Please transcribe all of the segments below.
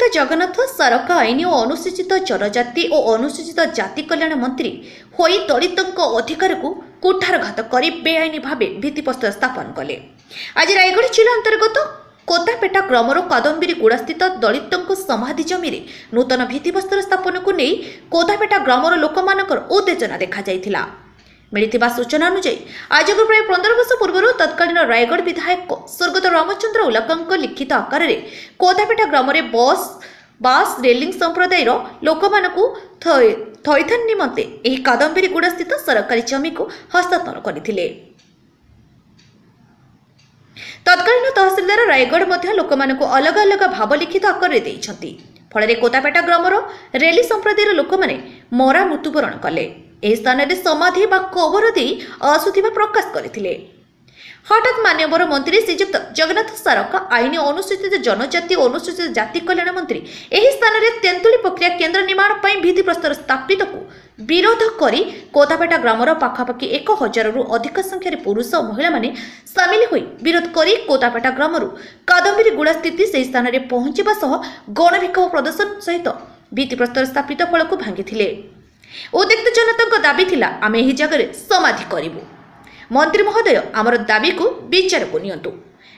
जगन्नाथ सारका आईन और अनुसूचित जनजाति और अनुसूचित जाति कल्याण मंत्री होई दलितों अधिकार को कुठारघात कर बेआईन भाव भित्तिप्रस्तर स्थापन कले। आज रायगढ़ जिला अंतर्गत कोतापेटा ग्रामर कादम्बिरी गुड़ा स्थित दलितों समाधि जमी नूतन भित्तिप्रस्तर स्थापन को नहीं कोतापेटा ग्रामर लोक उत्तेजना देखा जायथिला। मिलिथिबा सूचना अनुसार आज प्राय 15 वर्ष पूर्व तत्कालीन रायगढ़ विधायक स्वर्गत रामचंद्र उल्लाक लिखित आकार में कोतापेटा ग्राम में बास रेलिंग संप्रदाय लोक थैथान निमंते एही कादम्बिरी गुड़ा स्थित सरकारी जमी को हस्तांतर करथिले। तत्कालीन तहसीलदार रायगढ़ लोक अलग अलग भाव लिखित आकार में देइछंती। फल कोतापेटा ग्रामर रेली संप्रदायर लोक मैंने मरा मृत्युवरण कले। एही स्थान में समाधि बा कबर दे आसुथिबा प्रकाश करथिले। हठात माननीय मंत्री श्रीजुक्त जगन्नाथ सारका आईन अनुसूचित जनजाति और अनुसूचित जाति कल्याण मंत्री एही स्थान में तेंतुली प्रक्रिया केन्द्र निर्माण पर भित्तिप्रस्तर स्थापित को विरोध करी कोतापेटा ग्रामर पाखापाखि 1000 रु अधिक संख्यार पुरुष और महिला माने सामिल होई विरोध करी कोतापेटा ग्रामर कादम्बिरी गुड़ा स्थित से स्थान में पहुंचवा सह गणविक्षोभ प्रदर्शन सहित भित्तिप्रस्तर स्थापित फल को भांगी। उद्यक्त जनता दाबी थिला आमे एही जगह समाधि करिबु। मंत्री महोदय आमर दाबी को विचार को नियंतु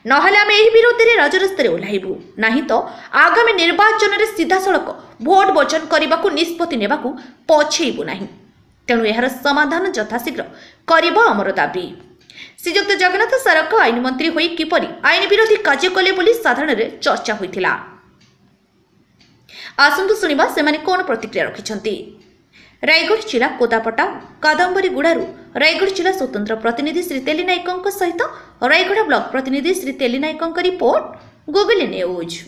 नहले आमे एही विरोध में राजरास्ता रे ओह्लाइबु नाही तो आगामी निर्वाचन में सीधा सड़क भोट बचन करने को निष्पत्ति नेबाकू पछेइबु नाही। तेणु यार समाधान यथाशीघ्र करिबा आमर दाबी। श्रीजुक्त जगन्नाथ सारका आईन मंत्री होई किपरि आईन विरोधी कार्य कले बोली साधारण रे चर्चा होइथिला। आसंतु सुनिबा सेमाने कोन प्रतिक्रिया रखिछंती। रायगढ़ जिला कोतापेटा कादम्बरी गुड़ारू रायगढ़ जिला स्वतंत्र प्रतिनिधि श्री तेली नायकों सहित रायगढ़ ब्लॉक प्रतिनिधि श्री तेली नायकों रिपोर्ट, गूगल न्यूज।